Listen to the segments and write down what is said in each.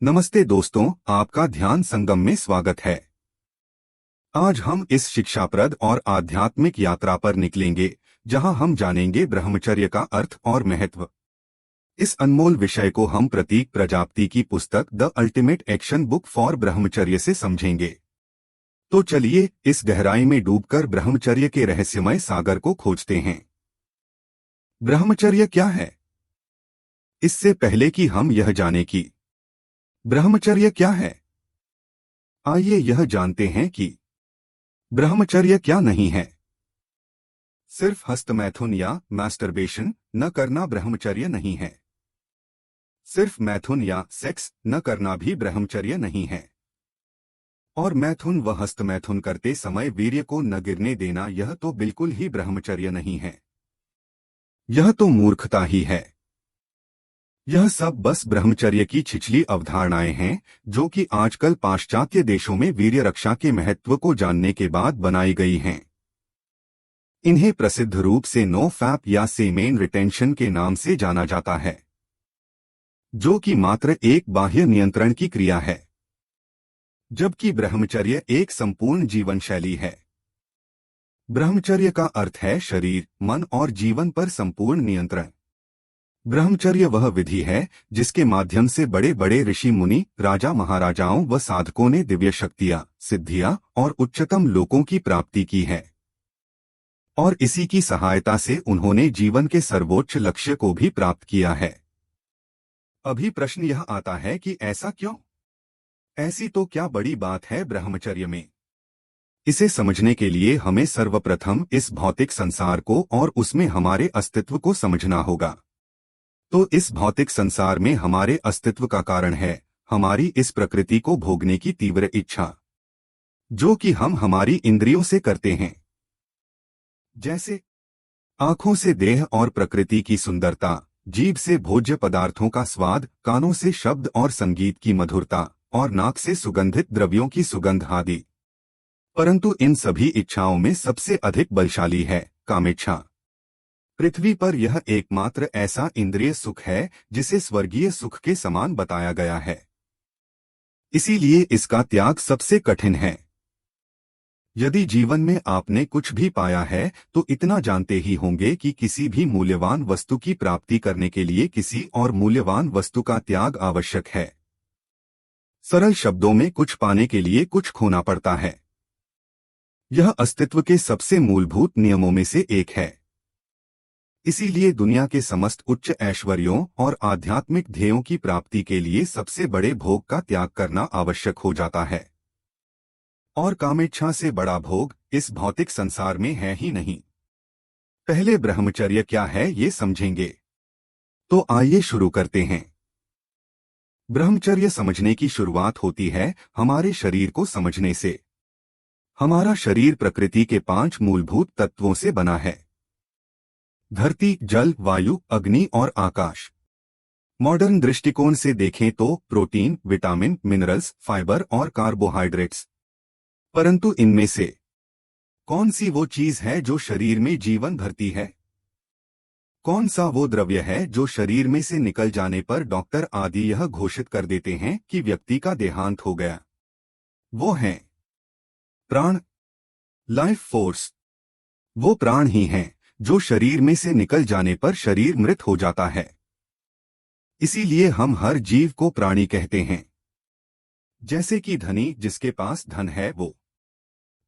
नमस्ते दोस्तों, आपका ध्यान संगम में स्वागत है। आज हम इस शिक्षाप्रद और आध्यात्मिक यात्रा पर निकलेंगे, जहां हम जानेंगे ब्रह्मचर्य का अर्थ और महत्व। इस अनमोल विषय को हम प्रतीक प्रजापति की पुस्तक the ultimate action book for ब्रह्मचर्य से समझेंगे। तो चलिए इस गहराई में डूबकर ब्रह्मचर्य के रहस्यमय सागर को खोजते हैं। ब्रह्मचर्य क्या है? इससे पहले कि हम यह जाने कि ब्रह्मचर्य क्या है, आइए यह जानते हैं कि ब्रह्मचर्य क्या नहीं है। सिर्फ हस्तमैथुन या मास्टरबेशन न करना ब्रह्मचर्य नहीं है। सिर्फ मैथुन या सेक्स न करना भी ब्रह्मचर्य नहीं है। और मैथुन व हस्तमैथुन करते समय वीर्य को न गिरने देना, यह तो बिल्कुल ही ब्रह्मचर्य नहीं है। यह तो मूर्खता ही है। यह सब बस ब्रह्मचर्य की छिछली अवधारणाएं हैं, जो कि आजकल पाश्चात्य देशों में वीर्य रक्षा के महत्व को जानने के बाद बनाई गई हैं। इन्हें प्रसिद्ध रूप से नो फैप या सेमेन रिटेंशन के नाम से जाना जाता है, जो कि मात्र एक बाह्य नियंत्रण की क्रिया है, जबकि ब्रह्मचर्य एक संपूर्ण जीवन शैली है। ब्रह्मचर्य का अर्थ है शरीर, मन और जीवन पर संपूर्ण नियंत्रण। ब्रह्मचर्य वह विधि है जिसके माध्यम से बड़े बड़े ऋषि मुनि, राजा महाराजाओं व साधकों ने दिव्य शक्तियां, सिद्धियां और उच्चतम लोकों की प्राप्ति की है। और इसी की सहायता से उन्होंने जीवन के सर्वोच्च लक्ष्य को भी प्राप्त किया है। अभी प्रश्न यह आता है कि ऐसा क्यों? ऐसी तो क्या बड़ी बात है ब्रह्मचर्य में? इसे समझने के लिए हमें सर्वप्रथम इस भौतिक संसार को और उसमें हमारे अस्तित्व को समझना होगा। तो इस भौतिक संसार में हमारे अस्तित्व का कारण है हमारी इस प्रकृति को भोगने की तीव्र इच्छा, जो कि हम हमारी इंद्रियों से करते हैं। जैसे आंखों से देह और प्रकृति की सुंदरता, जीभ से भोज्य पदार्थों का स्वाद, कानों से शब्द और संगीत की मधुरता और नाक से सुगंधित द्रव्यों की सुगंध आदि। परंतु इन सभी इच्छाओं में सबसे अधिक बलशाली है कामेच्छा। पृथ्वी पर यह एकमात्र ऐसा इंद्रिय सुख है जिसे स्वर्गीय सुख के समान बताया गया है। इसीलिए इसका त्याग सबसे कठिन है। यदि जीवन में आपने कुछ भी पाया है तो इतना जानते ही होंगे कि किसी भी मूल्यवान वस्तु की प्राप्ति करने के लिए किसी और मूल्यवान वस्तु का त्याग आवश्यक है। सरल शब्दों में, कुछ पाने के लिए कुछ खोना पड़ता है। यह अस्तित्व के सबसे मूलभूत नियमों में से एक है। इसीलिए दुनिया के समस्त उच्च ऐश्वर्यों और आध्यात्मिक ध्येयों की प्राप्ति के लिए सबसे बड़े भोग का त्याग करना आवश्यक हो जाता है। और कामेच्छा से बड़ा भोग इस भौतिक संसार में है ही नहीं। पहले ब्रह्मचर्य क्या है ये समझेंगे। तो आइए शुरू करते हैं। ब्रह्मचर्य समझने की शुरुआत होती है हमारे शरीर को समझने से। हमारा शरीर प्रकृति के 5 मूलभूत तत्वों से बना है: धरती, जल, वायु, अग्नि और आकाश। मॉडर्न दृष्टिकोण से देखें तो प्रोटीन, विटामिन, मिनरल्स, फाइबर और कार्बोहाइड्रेट्स। परंतु इनमें से कौन सी वो चीज है जो शरीर में जीवन भरती है? कौन सा वो द्रव्य है जो शरीर में से निकल जाने पर डॉक्टर आदि यह घोषित कर देते हैं कि व्यक्ति का देहांत हो गया? वो है प्राण, लाइफ फोर्स। वो प्राण ही हैं जो शरीर में से निकल जाने पर शरीर मृत हो जाता है। इसीलिए हम हर जीव को प्राणी कहते हैं। जैसे कि धनी जिसके पास धन है वो,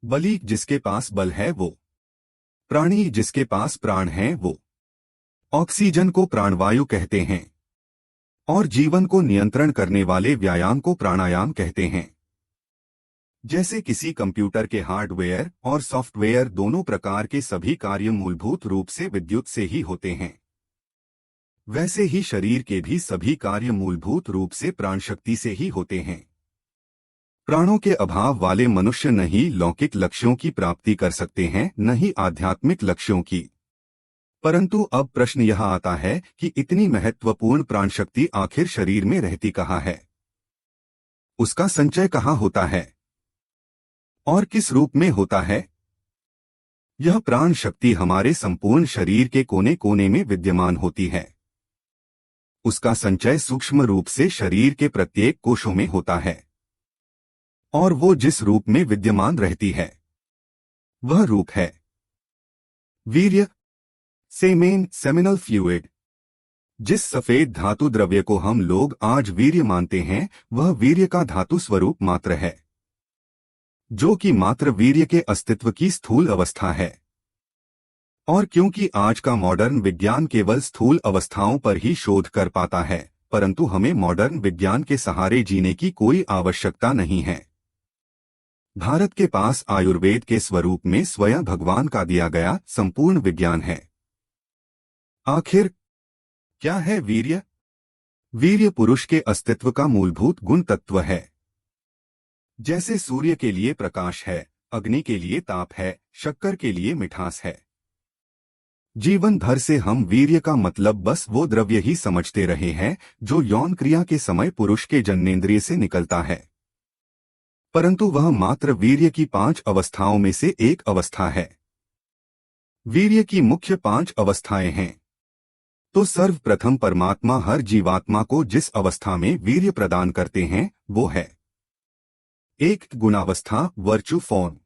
बली जिसके पास बल है वो, प्राणी जिसके पास प्राण है वो। ऑक्सीजन को प्राणवायु कहते हैं और जीवन को नियंत्रण करने वाले व्यायाम को प्राणायाम कहते हैं। जैसे किसी कंप्यूटर के हार्डवेयर और सॉफ्टवेयर दोनों प्रकार के सभी कार्य मूलभूत रूप से विद्युत से ही होते हैं, वैसे ही शरीर के भी सभी कार्य मूलभूत रूप से प्राण शक्ति से ही होते हैं। प्राणों के अभाव वाले मनुष्य न ही लौकिक लक्ष्यों की प्राप्ति कर सकते हैं, न ही आध्यात्मिक लक्ष्यों की। परंतु अब प्रश्न यह आता है कि इतनी महत्वपूर्ण प्राण शक्ति आखिर शरीर में रहती कहाँ है? उसका संचय कहाँ होता है और किस रूप में होता है? यह प्राण शक्ति हमारे संपूर्ण शरीर के कोने कोने में विद्यमान होती है। उसका संचय सूक्ष्म रूप से शरीर के प्रत्येक कोशों में होता है और वो जिस रूप में विद्यमान रहती है वह रूप है वीर्य, सेमेन, सेमिनल फ्लूइड। जिस सफेद धातु द्रव्य को हम लोग आज वीर्य मानते हैं वह वीर्य का धातु स्वरूप मात्र है, जो कि मात्र वीर्य के अस्तित्व की स्थूल अवस्था है। और क्योंकि आज का मॉडर्न विज्ञान केवल स्थूल अवस्थाओं पर ही शोध कर पाता है, परंतु हमें मॉडर्न विज्ञान के सहारे जीने की कोई आवश्यकता नहीं है। भारत के पास आयुर्वेद के स्वरूप में स्वयं भगवान का दिया गया संपूर्ण विज्ञान है। आखिर क्या है वीर्य? वीर्य पुरुष के अस्तित्व का मूलभूत गुण तत्व है। जैसे सूर्य के लिए प्रकाश है, अग्नि के लिए ताप है, शक्कर के लिए मिठास है। जीवन भर से हम वीर्य का मतलब बस वो द्रव्य ही समझते रहे हैं जो यौन क्रिया के समय पुरुष के जननेंद्रिय से निकलता है, परंतु वह मात्र वीर्य की 5 अवस्थाओं में से एक अवस्था है। वीर्य की मुख्य 5 अवस्थाएं हैं। तो सर्वप्रथम परमात्मा हर जीवात्मा को जिस अवस्था में वीर्य प्रदान करते हैं वो है 1. गुणावस्था, वर्चू फॉर्म।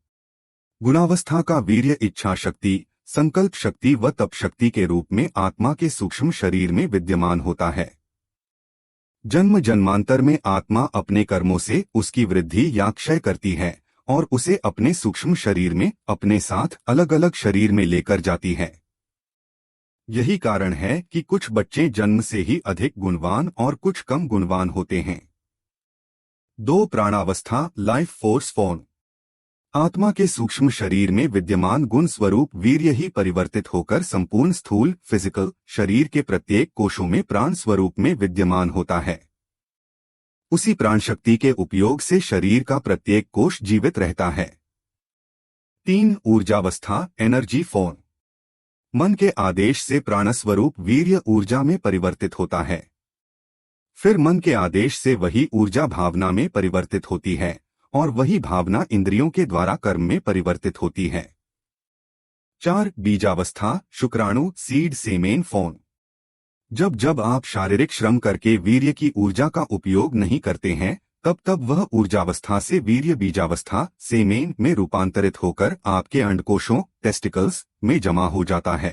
गुणावस्था का वीर्य इच्छा शक्ति, संकल्प शक्ति व तप शक्ति के रूप में आत्मा के सूक्ष्म शरीर में विद्यमान होता है। जन्म जन्मांतर में आत्मा अपने कर्मों से उसकी वृद्धि या क्षय करती है और उसे अपने सूक्ष्म शरीर में अपने साथ अलग अलग शरीर में लेकर जाती है। यही कारण है कि कुछ बच्चे जन्म से ही अधिक गुणवान और कुछ कम गुणवान होते हैं। 2. प्राणावस्था, लाइफ फोर्स फॉर्म। आत्मा के सूक्ष्म शरीर में विद्यमान गुण स्वरूप वीर्य ही परिवर्तित होकर संपूर्ण स्थूल फिजिकल शरीर के प्रत्येक कोशों में प्राण स्वरूप में विद्यमान होता है। उसी प्राण शक्ति के उपयोग से शरीर का प्रत्येक कोश जीवित रहता है। 3. ऊर्जावस्था, एनर्जी फॉर्म। मन के आदेश से प्राणस्वरूप वीर्य ऊर्जा में परिवर्तित होता है। फिर मन के आदेश से वही ऊर्जा भावना में परिवर्तित होती है और वही भावना इंद्रियों के द्वारा कर्म में परिवर्तित होती है। 4. बीजावस्था, शुक्राणु, सीड, सेमेन फॉर्म। जब जब आप शारीरिक श्रम करके वीर्य की ऊर्जा का उपयोग नहीं करते हैं तब तब वह ऊर्जावस्था से वीर्य बीजावस्था, सेमेन में रूपांतरित होकर आपके अंडकोशों, टेस्टिकल्स में जमा हो जाता है।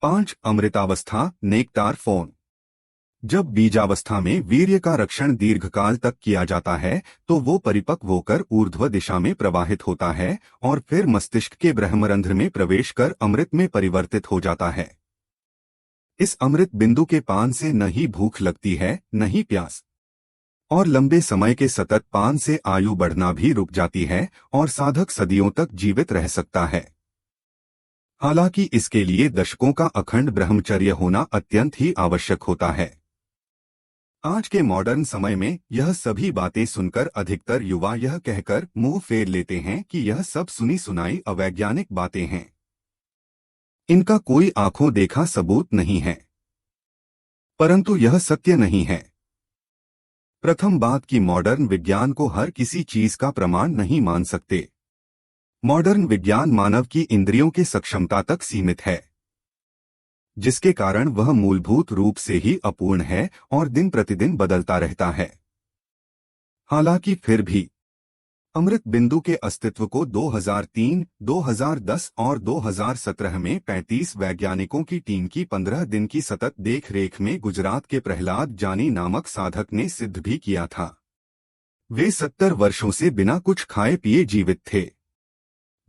5. अमृतावस्था, नेक्टार फॉर्म। जब बीजावस्था में वीर्य का रक्षण दीर्घकाल तक किया जाता है तो वो परिपक्व होकर ऊर्ध्व दिशा में प्रवाहित होता है और फिर मस्तिष्क के ब्रह्मरंध्र में प्रवेश कर अमृत में परिवर्तित हो जाता है। इस अमृत बिंदु के पान से न ही भूख लगती है न ही प्यास, और लंबे समय के सतत पान से आयु बढ़ना भी रुक जाती है और साधक सदियों तक जीवित रह सकता है। हालांकि इसके लिए दशकों का अखंड ब्रह्मचर्य होना अत्यंत ही आवश्यक होता है। आज के मॉडर्न समय में यह सभी बातें सुनकर अधिकतर युवा यह कहकर मुंह फेर लेते हैं कि यह सब सुनी सुनाई अवैज्ञानिक बातें हैं, इनका कोई आंखों देखा सबूत नहीं है। परंतु यह सत्य नहीं है। प्रथम बात कि मॉडर्न विज्ञान को हर किसी चीज का प्रमाण नहीं मान सकते। मॉडर्न विज्ञान मानव की इंद्रियों की सक्षमता तक सीमित है, जिसके कारण वह मूलभूत रूप से ही अपूर्ण है और दिन प्रतिदिन बदलता रहता है। हालांकि फिर भी अमृत बिंदु के अस्तित्व को 2003, 2010 और 2017 में 35 वैज्ञानिकों की टीम की 15 दिन की सतत देखरेख में गुजरात के प्रहलाद जानी नामक साधक ने सिद्ध भी किया था। वे 70 वर्षों से बिना कुछ खाए पिए जीवित थे,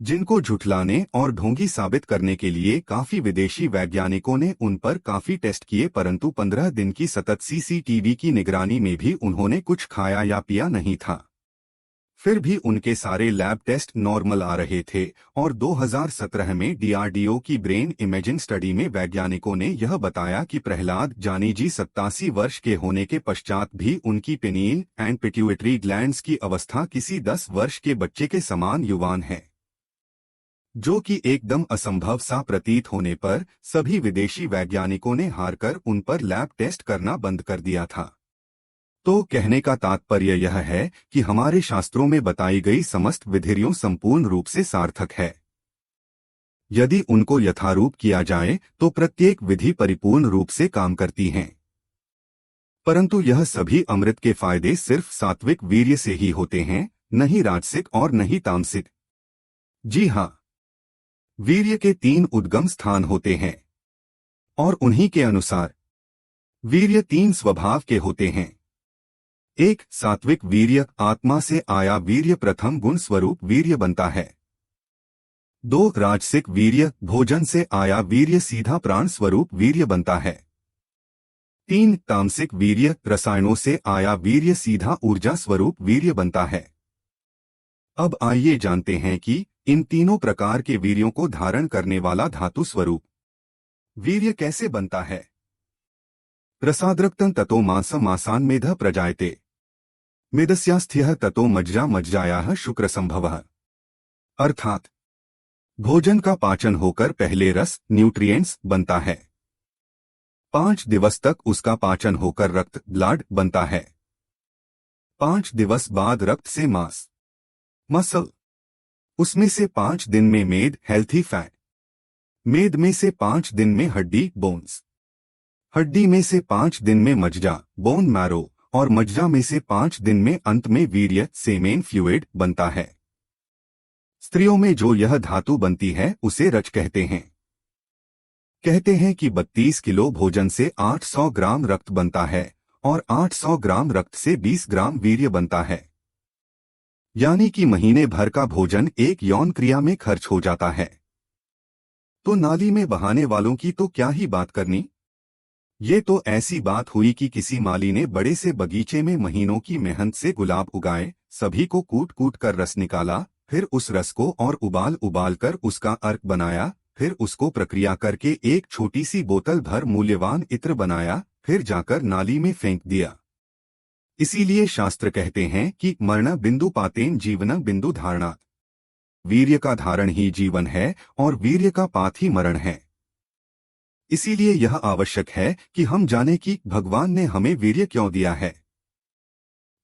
जिनको झुठलाने और ढोंगी साबित करने के लिए काफी विदेशी वैज्ञानिकों ने उन पर काफी टेस्ट किए, परंतु 15 दिन की सतत सीसीटीवी की निगरानी में भी उन्होंने कुछ खाया या पिया नहीं था। फिर भी उनके सारे लैब टेस्ट नॉर्मल आ रहे थे और 2017 में डीआरडीओ की ब्रेन इमेजिंग स्टडी में वैज्ञानिकों ने यह बताया कि प्रहलाद जानी जी 87 वर्ष के होने के पश्चात भी उनकी पिनील एंड पिट्यूटरी ग्लैंड्स की अवस्था किसी 10 वर्ष के बच्चे के समान युवान है, जो कि एकदम असंभव सा प्रतीत होने पर सभी विदेशी वैज्ञानिकों ने हारकर उन पर लैब टेस्ट करना बंद कर दिया था। तो कहने का तात्पर्य यह है कि हमारे शास्त्रों में बताई गई समस्त विधियों संपूर्ण रूप से सार्थक है। यदि उनको यथारूप किया जाए तो प्रत्येक विधि परिपूर्ण रूप से काम करती हैं। परंतु यह सभी अमृत के फायदे सिर्फ सात्विक वीर्य से ही होते हैं, नहीं राजसिक और नहीं तामसिक। जी हाँ, वीर्य के 3 उद्गम स्थान होते हैं और उन्हीं के अनुसार वीर्य 3 स्वभाव के होते हैं। 1 सात्विक वीर्य, आत्मा से आया वीर्य प्रथम गुण स्वरूप वीर्य बनता है। 2 राजसिक वीर्य, भोजन से आया वीर्य सीधा प्राण स्वरूप वीर्य बनता है। 3 तामसिक वीर्य, रसायनों से आया वीर्य सीधा ऊर्जा स्वरूप वीर्य बनता है। अब आइए जानते हैं कि इन तीनों प्रकार के वीर्यों को धारण करने वाला धातु स्वरूप वीर्य कैसे बनता है। रसाद्रक्तं ततो मांसं मांसान् मेधः प्रजायते, मेदस्यास्थ्यः ततो मज्जा मज्जायाः शुक्र संभवः। अर्थात भोजन का पाचन होकर पहले रस न्यूट्रिएंट्स बनता है, 5 दिवस तक उसका पाचन होकर रक्त ब्लड बनता है, 5 दिवस बाद रक्त से मांस मसल, उसमें से 5 दिन में मेद हेल्थी फैट, मेद में से 5 दिन में हड्डी बोन्स, हड्डी में से 5 दिन में मज्जा बोन मैरो और मज्जा में से 5 दिन में अंत में वीर्य सेमेन फ्लूइड बनता है। स्त्रियों में जो यह धातु बनती है उसे रज कहते हैं। कहते हैं कि 32 किलो भोजन से 800 ग्राम रक्त बनता है और 800 ग्राम रक्त से 20 ग्राम वीर्य बनता है, यानी कि महीने भर का भोजन एक यौन क्रिया में खर्च हो जाता है। तो नाली में बहाने वालों की तो क्या ही बात करनी। ये तो ऐसी बात हुई कि किसी माली ने बड़े से बगीचे में महीनों की मेहनत से गुलाब उगाए, सभी को कूट कूट कर रस निकाला, फिर उस रस को और उबाल उबाल कर उसका अर्क बनाया, फिर उसको प्रक्रिया करके एक छोटी सी बोतल भर मूल्यवान इत्र बनाया, फिर जाकर नाली में फेंक दिया। इसीलिए शास्त्र कहते हैं कि मरण बिंदु पातेन जीवन बिंदु धारणात्, वीर्य का धारण ही जीवन है और वीर्य का पात ही मरण है। इसीलिए यह आवश्यक है कि हम जानें कि भगवान ने हमें वीर्य क्यों दिया है।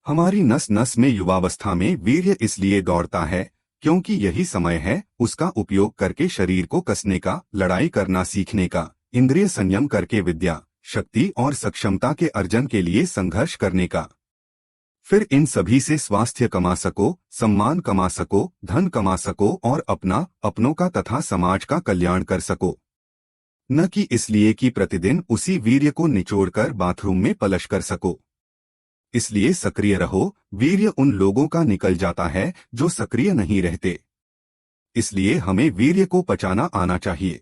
हमारी नस नस में युवावस्था में वीर्य इसलिए दौड़ता है क्योंकि यही समय है उसका उपयोग करके शरीर को कसने का, लड़ाई करना सीखने का, इंद्रिय संयम करके विद्या, शक्ति और सक्षमता के अर्जन के लिए संघर्ष करने का। फिर इन सभी से स्वास्थ्य कमा सको, सम्मान कमा सको, धन कमा सको और अपना, अपनों का तथा समाज का कल्याण कर सको, न कि इसलिए कि प्रतिदिन उसी वीर्य को निचोड़कर बाथरूम में पलश कर सको। इसलिए सक्रिय रहो, वीर्य उन लोगों का निकल जाता है जो सक्रिय नहीं रहते। इसलिए हमें वीर्य को पचाना आना चाहिए।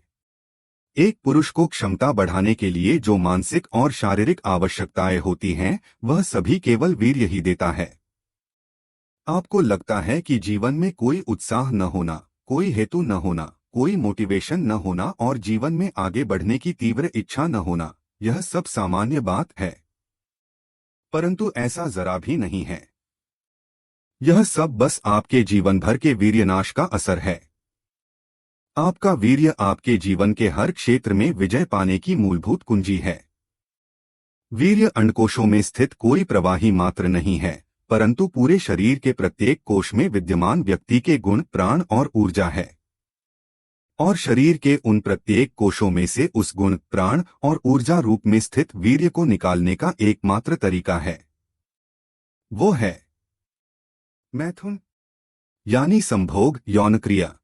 एक पुरुष को क्षमता बढ़ाने के लिए जो मानसिक और शारीरिक आवश्यकताएं होती हैं, वह सभी केवल वीर्य ही देता है। आपको लगता है कि जीवन में कोई उत्साह न होना, कोई हेतु न होना, कोई मोटिवेशन न होना और जीवन में आगे बढ़ने की तीव्र इच्छा न होना, यह सब सामान्य बात है, परंतु ऐसा जरा भी नहीं है। यह सब बस आपके जीवन भर के वीर्यनाश का असर है। आपका वीर्य आपके जीवन के हर क्षेत्र में विजय पाने की मूलभूत कुंजी है। वीर्य अंडकोशों में स्थित कोई प्रवाही मात्र नहीं है, परंतु पूरे शरीर के प्रत्येक कोश में विद्यमान व्यक्ति के गुण, प्राण और ऊर्जा है। और शरीर के उन प्रत्येक कोशों में से उस गुण, प्राण और ऊर्जा रूप में स्थित वीर्य को निकालने का एकमात्र तरीका है, वो है मैथुन, यानी संभोग यौन क्रिया।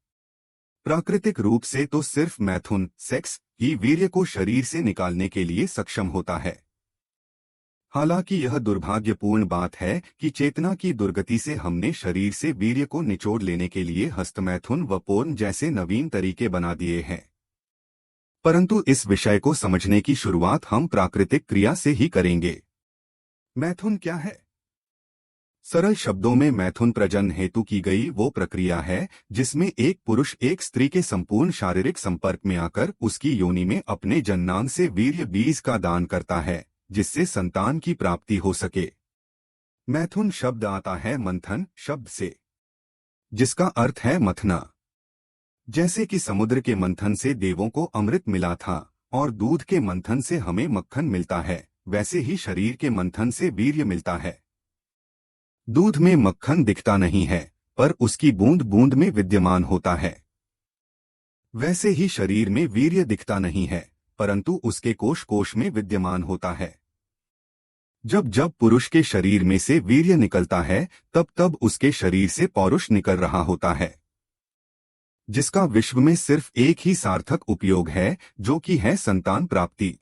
प्राकृतिक रूप से तो सिर्फ मैथुन सेक्स ही वीर्य को शरीर से निकालने के लिए सक्षम होता है। हालांकि यह दुर्भाग्यपूर्ण बात है कि चेतना की दुर्गति से हमने शरीर से वीर्य को निचोड़ लेने के लिए हस्तमैथुन व पोर्न जैसे नवीन तरीके बना दिए हैं। परंतु इस विषय को समझने की शुरुआत हम प्राकृतिक क्रिया से ही करेंगे। मैथुन क्या है? सरल शब्दों में मैथुन प्रजनन हेतु की गई वो प्रक्रिया है जिसमें एक पुरुष एक स्त्री के संपूर्ण शारीरिक संपर्क में आकर उसकी योनि में अपने जननांग से वीर्य बीज का दान करता है, जिससे संतान की प्राप्ति हो सके। मैथुन शब्द आता है मंथन शब्द से, जिसका अर्थ है मथना। जैसे कि समुद्र के मंथन से देवों को अमृत मिला था और दूध के मंथन से हमें मक्खन मिलता है, वैसे ही शरीर के मंथन से वीर्य मिलता है। दूध में मक्खन दिखता नहीं है, पर उसकी बूंद बूंद में विद्यमान होता है। वैसे ही शरीर में वीर्य दिखता नहीं है, परंतु उसके कोश कोश में विद्यमान होता है। जब जब पुरुष के शरीर में से वीर्य निकलता है तब तब उसके शरीर से पौरुष निकल रहा होता है, जिसका विश्व में सिर्फ एक ही सार्थक उपयोग है, जो कि है संतान प्राप्ति।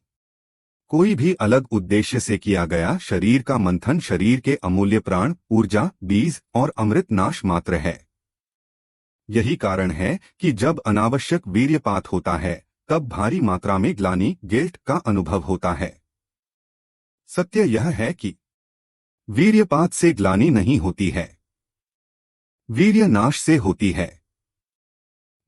कोई भी अलग उद्देश्य से किया गया शरीर का मंथन शरीर के अमूल्य प्राण, ऊर्जा, बीज और अमृत नाश मात्र है। यही कारण है कि जब अनावश्यक वीर्यपात होता है तब भारी मात्रा में ग्लानि, गिल्ट का अनुभव होता है। सत्य यह है कि वीर्यपात से ग्लानि नहीं होती है, वीर्य नाश से होती है।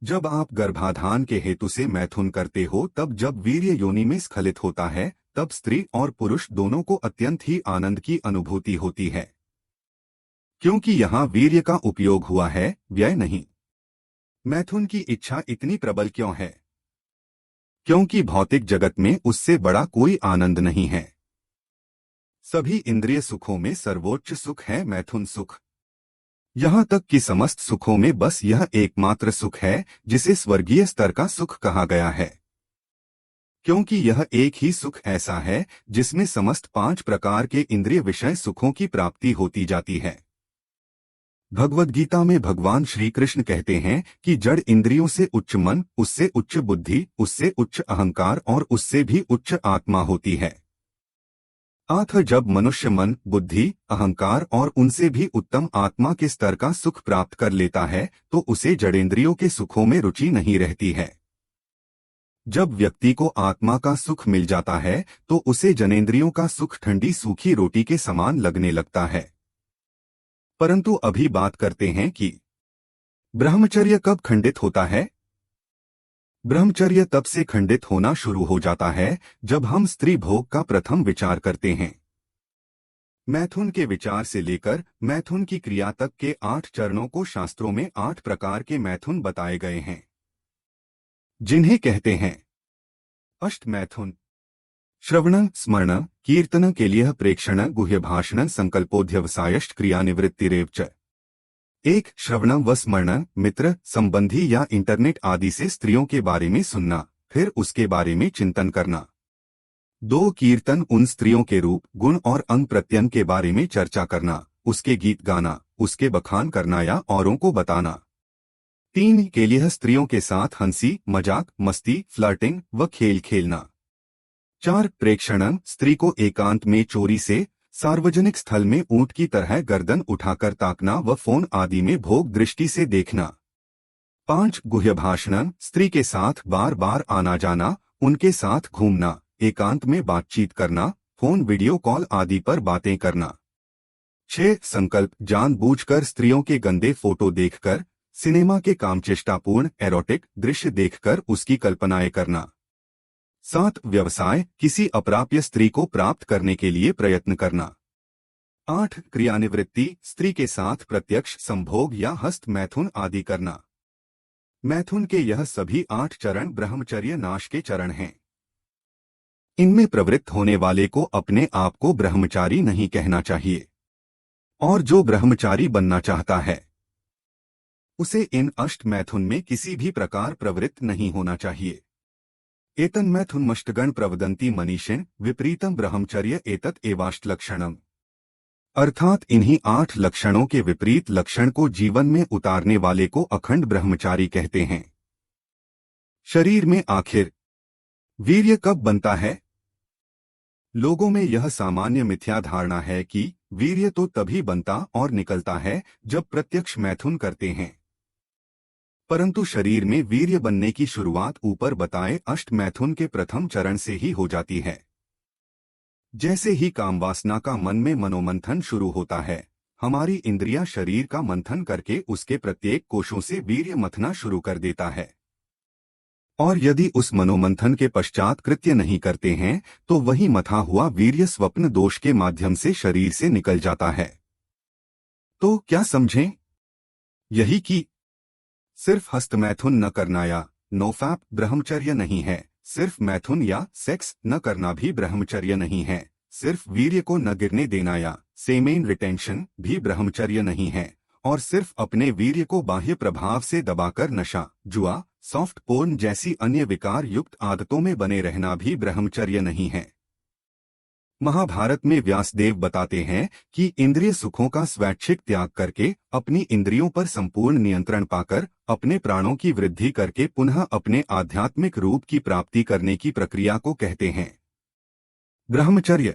जब आप गर्भाधान के हेतु से मैथुन करते हो तब जब वीर्य योनि में स्खलित होता है तब स्त्री और पुरुष दोनों को अत्यंत ही आनंद की अनुभूति होती है, क्योंकि यहाँ वीर्य का उपयोग हुआ है, व्यय नहीं। मैथुन की इच्छा इतनी प्रबल क्यों है? क्योंकि भौतिक जगत में उससे बड़ा कोई आनंद नहीं है। सभी इंद्रिय सुखों में सर्वोच्च सुख है मैथुन सुख। यहाँ तक कि समस्त सुखों में बस यह एकमात्र सुख है जिसे स्वर्गीय स्तर का सुख कहा गया है, क्योंकि यह एक ही सुख ऐसा है जिसमें समस्त 5 प्रकार के इंद्रिय विषय सुखों की प्राप्ति होती जाती है। भगवद गीता में भगवान श्री कृष्ण कहते हैं कि जड़ इंद्रियों से उच्च मन, उससे उच्च बुद्धि, उससे उच्च अहंकार और उससे भी उच्च आत्मा होती है। अतः जब मनुष्य मन, बुद्धि, अहंकार और उनसे भी उत्तम आत्मा के स्तर का सुख प्राप्त कर लेता है तो उसे जड़ेंद्रियों के सुखों में रुचि नहीं रहती है। जब व्यक्ति को आत्मा का सुख मिल जाता है तो उसे जनेंद्रियों का सुख ठंडी सूखी रोटी के समान लगने लगता है। परंतु अभी बात करते हैं कि ब्रह्मचर्य कब खंडित होता है। ब्रह्मचर्य तब से खंडित होना शुरू हो जाता है जब हम स्त्री भोग का प्रथम विचार करते हैं। मैथुन के विचार से लेकर मैथुन की क्रिया तक के 8 चरणों को शास्त्रों में 8 प्रकार के मैथुन बताए गए हैं, जिन्हें कहते हैं अष्ट मैथुन। श्रवण, स्मरण, कीर्तन के लिए प्रेक्षण, गुह्य भाषण, संकल्पोध्यवसायश्च क्रिया निवृत्तिरेव च। 1. श्रवण व स्मरण, मित्र, संबंधी या इंटरनेट आदि से स्त्रियों के बारे में सुनना, फिर उसके बारे में चिंतन करना। 2. कीर्तन, उन स्त्रियों के रूप, गुण और अंग प्रत्यंग के बारे में चर्चा करना, उसके गीत गाना, उसके बखान करना या औरों को बताना। 3. के लिए स्त्रियों के साथ हंसी, मजाक, मस्ती, फ्लर्टिंग व खेल खेलना। 4. प्रेक्षण, स्त्री को एकांत में चोरी से, सार्वजनिक स्थल में ऊंट की तरह गर्दन उठाकर ताकना व फोन आदि में भोग दृष्टि से देखना। 5. गुह्य भाषण, स्त्री के साथ बार बार आना जाना, उनके साथ घूमना, एकांत में बातचीत करना, फोन वीडियो कॉल आदि पर बातें करना। 6. संकल्प, जानबूझकर स्त्रियों के गंदे फोटो देखकर, सिनेमा के कामचेष्टापूर्ण एरोटिक दृश्य देखकर उसकी कल्पनाएं करना। 7. व्यवसाय, किसी अप्राप्य स्त्री को प्राप्त करने के लिए प्रयत्न करना। 8. क्रियानिवृत्ति, स्त्री के साथ प्रत्यक्ष संभोग या हस्त मैथुन आदि करना। मैथुन के यह सभी 8 चरण ब्रह्मचर्य नाश के चरण हैं। इनमें प्रवृत्त होने वाले को अपने आप को ब्रह्मचारी नहीं कहना चाहिए, और जो ब्रह्मचारी बनना चाहता है उसे इन अष्ट मैथुन में किसी भी प्रकार प्रवृत्त नहीं होना चाहिए। एतन मैथुनमष्टगण प्रवदन्ति मनीषिण, विपरीतम ब्रह्मचर्य एतत् एवाष्ट लक्षणम। अर्थात इन्हीं 8 लक्षणों के विपरीत लक्षण को जीवन में उतारने वाले को अखंड ब्रह्मचारी कहते हैं। शरीर में आखिर वीर्य कब बनता है? लोगों में यह सामान्य मिथ्या धारणा है कि वीर्य तो तभी बनता और निकलता है जब प्रत्यक्ष मैथुन करते हैं, परंतु शरीर में वीर्य बनने की शुरुआत ऊपर बताए अष्ट मैथुन के प्रथम चरण से ही हो जाती है। जैसे ही कामवासना का मन में मनोमंथन शुरू होता है, हमारी इंद्रियां शरीर का मंथन करके उसके प्रत्येक कोशों से वीर्य मथना शुरू कर देता है, और यदि उस मनोमंथन के पश्चात कृत्य नहीं करते हैं तो वही मथा हुआ वीर्य स्वप्न दोष के माध्यम से शरीर से निकल जाता है। तो क्या समझें? यही कि सिर्फ हस्त मैथुन न करना या नोफैप ब्रह्मचर्य नहीं है, सिर्फ मैथुन या सेक्स न करना भी ब्रह्मचर्य नहीं है, सिर्फ वीर्य को न गिरने देना या सेमेन रिटेंशन भी ब्रह्मचर्य नहीं है, और सिर्फ अपने वीर्य को बाह्य प्रभाव से दबाकर नशा, जुआ, सॉफ्ट पोर्न जैसी अन्य विकार युक्त आदतों में बने रहना भी ब्रह्मचर्य नहीं है। महाभारत में व्यासदेव बताते हैं कि इंद्रिय सुखों का स्वैच्छिक त्याग करके, अपनी इंद्रियों पर संपूर्ण नियंत्रण पाकर, अपने प्राणों की वृद्धि करके पुनः अपने आध्यात्मिक रूप की प्राप्ति करने की प्रक्रिया को कहते हैं ब्रह्मचर्य।